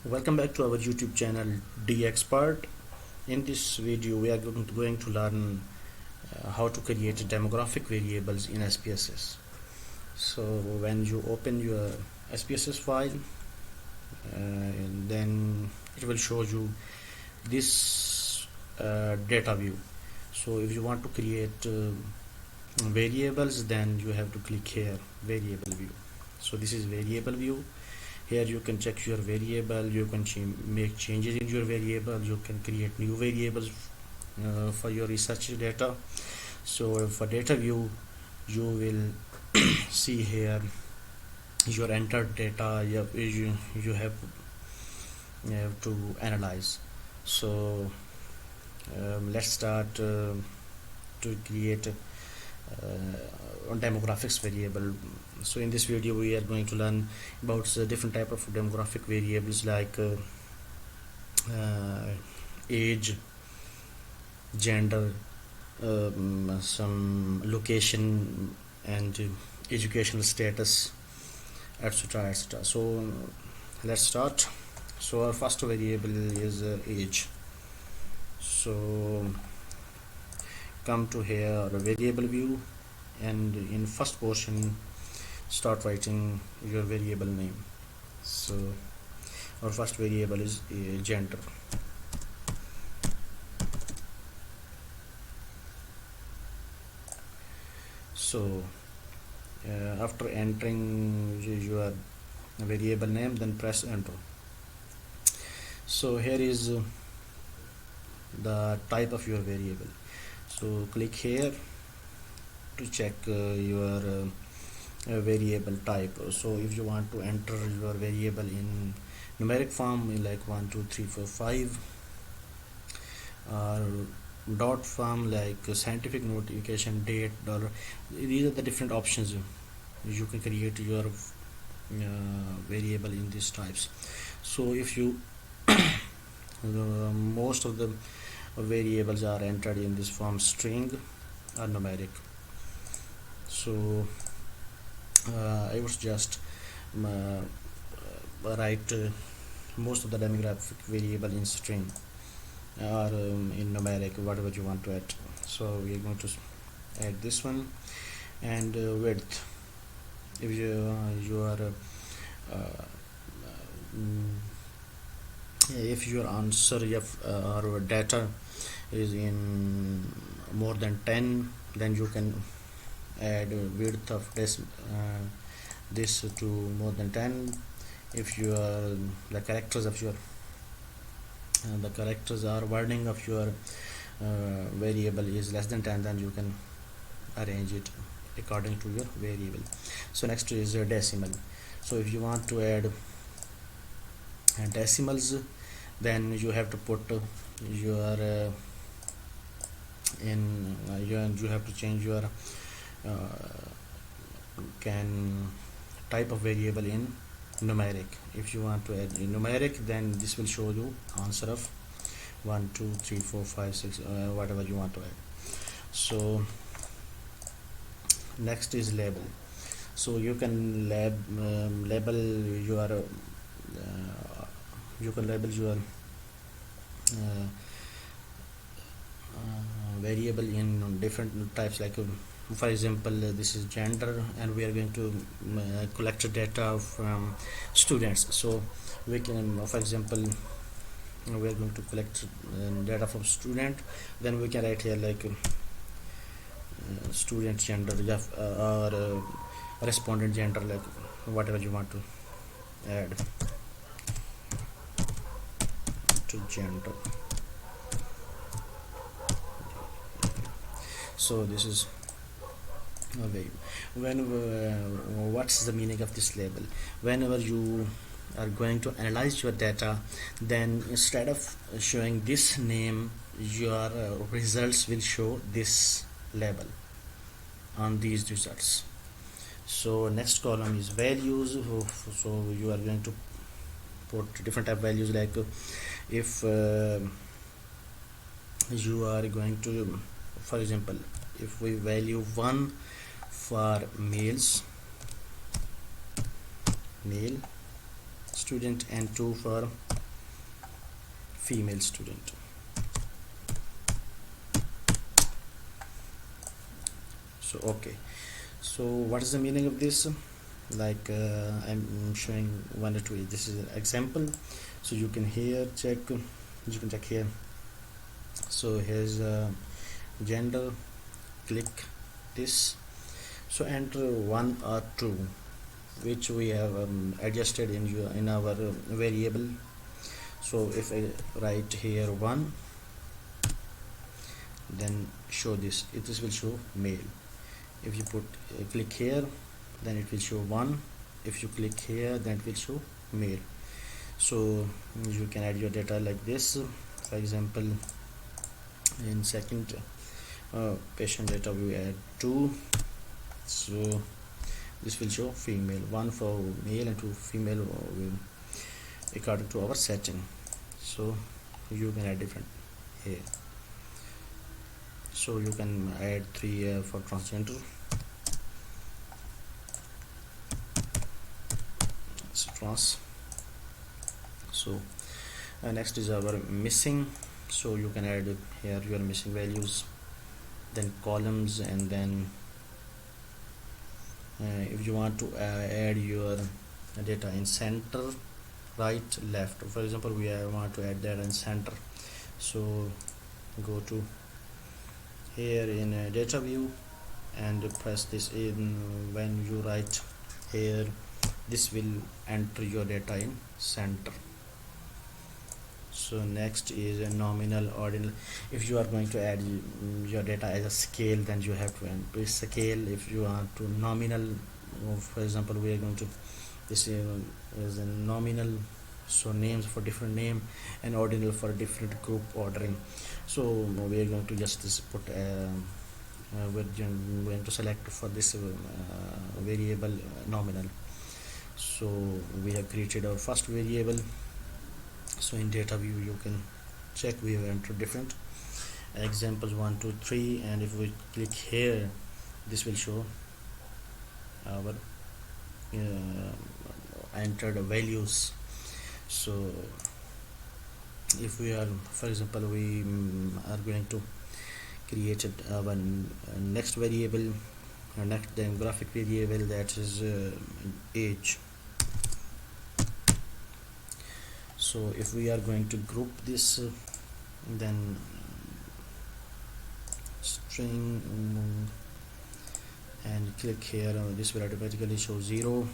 Welcome back to our YouTube channel D Expert. In this video we are going to learn how to create demographic variables in SPSS. So when you open your SPSS file, then it will show you this data view. So if you want to create variables, then you have to click here, variable view. So this is variable view. Here you can check your variable, you can make changes in your variable, you can create new variables for your research data. So for data view, you will see here your entered data. You have to analyze. So let's start to create demographics variable. So in this video we are going to learn about different type of demographic variables like age, gender, some location, and educational status, etc, etc. So let's start. So our first variable is age. So come to here, variable view, and in first portion start writing your variable name. So our first variable is gender. So after entering your variable name, then press enter. So here is the type of your variable. So click here to check your variable type. So if you want to enter your variable in numeric form, like 1 2 3 4 5, or dot form like scientific notification, date, dollar, these are the different options. You can create your variable in these types. So if you most of the variables are entered in this form, string or numeric. So I would just write most of the demographic variable in string or in numeric, whatever you want to add. So we are going to add this one, and width. If if your answer or data is in more than 10, then you can add width of this to more than 10. If the characters of your the characters or wording of your variable is less than 10, then you can arrange it according to your variable. So next is decimal. So if you want to add decimals, then you have to put your you have to change your type of variable in numeric. If you want to add numeric, then this will show you answer of 1 2 3 4 5 6, whatever you want to add. So next is label. So you can label your variable in different types, like for example this is gender, and we are going to collect data from students. So we can, for example, we are going to collect data from student, then we can write here like student gender, or respondent gender, like whatever you want to add to gender. So this is a way. What's the meaning of this label? Whenever you are going to analyze your data, then instead of showing this name, your results will show this label on these results. So next column is values. So you are going to put different type of values, like if you are going to, for example, if we value 1 for male student and 2 for female student. So okay, so what is the meaning of this? Like I'm showing 1 or 2. This is an example, so you can here check, you can check here. So here's gender, click this, so enter 1 or 2 which we have adjusted in our variable. So if I write here 1, then show this, it will show male. If you put click here, then it will show 1. If you click here, then it will show male. So you can add your data like this. For example, in second patient data we add 2, so this will show female, 1 for male and 2 female according to our setting. So you can add different here. So you can add 3 for transgender. It's trans. So next is our missing. So you can add here your missing values, then columns, and then if you want to add your data in center, right, left. For example, we want to add that in center. So go to here in data view and press this in. When you write here, this will enter your data in center. So next is a nominal ordinal. If you are going to add your data as a scale, then you have to enter scale. If you want to nominal, for example, we are going to, this is a nominal, so names for different name, and ordinal for different group ordering. So we are going to just put we're going to select for this variable nominal. So we have created our first variable. So in data view you can check, we have entered different examples 1, 2, 3, and if we click here, this will show our entered values. So if we are, for example, we are going to create our next variable, next demographic variable, that is age. So if we are going to group this, then string, and click here, this will automatically show 0.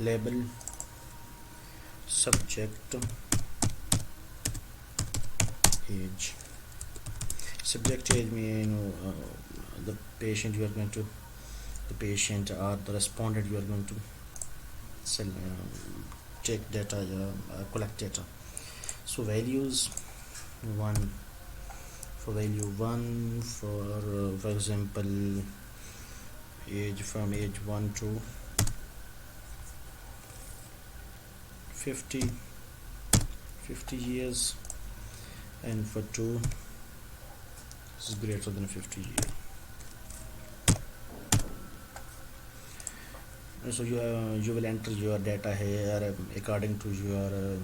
Label, subject, age. Subject age mean the patient you are going to, the patient or the respondent you are going to check data, collect data. So values, 1 for value 1 for example age, from age 1 to 50 years, and for 2 is greater than 50 years. So you will enter your data here according to your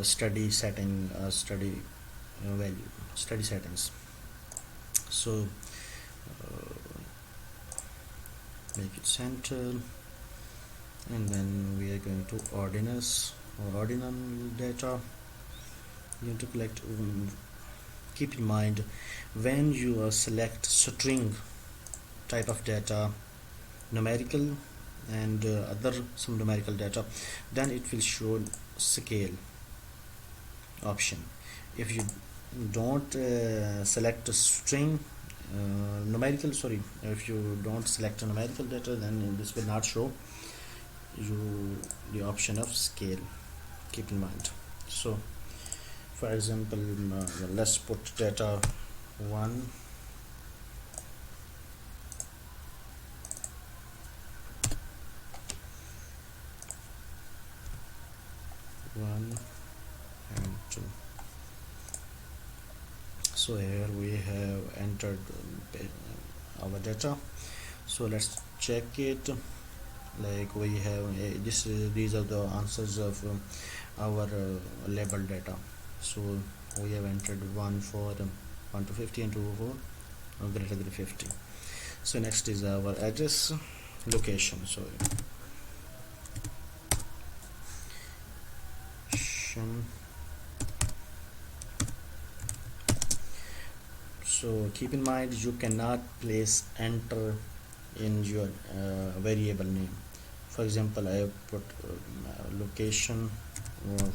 study setting, study value, study settings. So make it center, and then we are going to ordinals or ordinal data. You have to collect. Keep in mind, when you select string type of data, numerical and some numerical data, then it will show scale option. If you don't select a string numerical, if you don't select a numerical data, then this will not show you the option of scale. Keep in mind. So for example, let's put data 1, and 2. So here we have entered our data. So let's check it. like we have these are the answers of our label data. So we have entered 1 for 1 to 50 and 2 for greater than 50. So next is our address location. So keep in mind you cannot place enter in your variable name. For example, I have put location of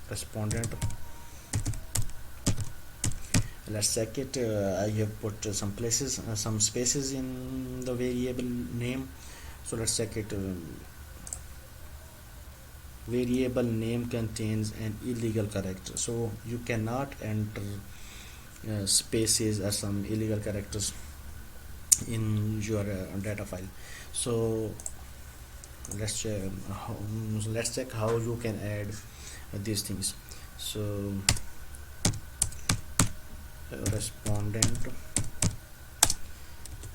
respondent. Let's check it. I have put some spaces in the variable name. So let's check it. Variable name contains an illegal character, so you cannot enter spaces or some illegal characters in your data file. So let's check how you can add these things. So respondent,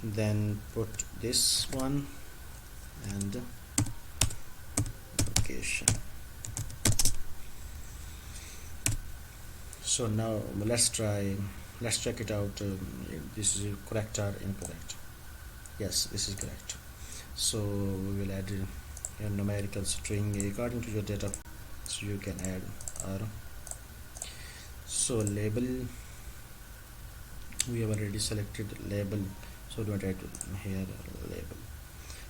then put this one and location. So now let's check it out. This is correct or incorrect. Yes, this is correct. So we will add a numerical string according to your data, so you can add R. So label, we have already selected label, so don't add here label.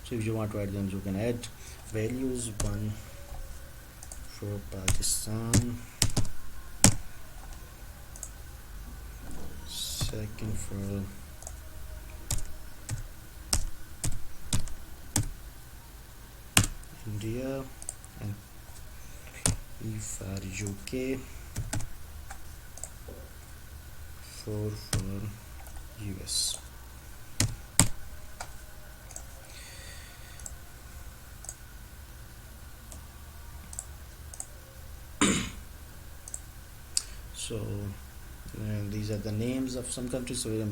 So if you want to add them, you can add values. 1 for Pakistan, second for India, and E for UK, 4 for US. So these are the names of some countries, so we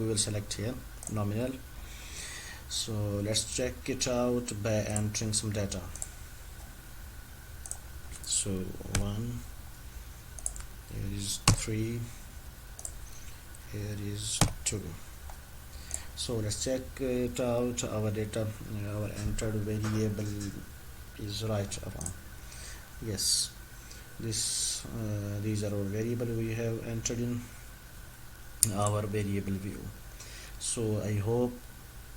will select here nominal. So let's check it out by entering some data. So 1, here is 3, here is 2. So let's check it out. Our data, our entered variable is right around. Yes, these are our variable we have entered in our variable view. So I hope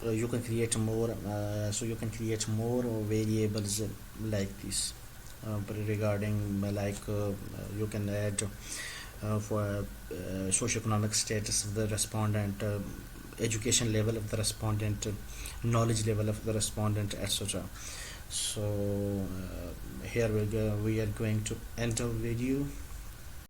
you can create more variables like this, regarding you can add for socioeconomic status of the respondent, education level of the respondent, knowledge level of the respondent, etc. So here we are going to enter video.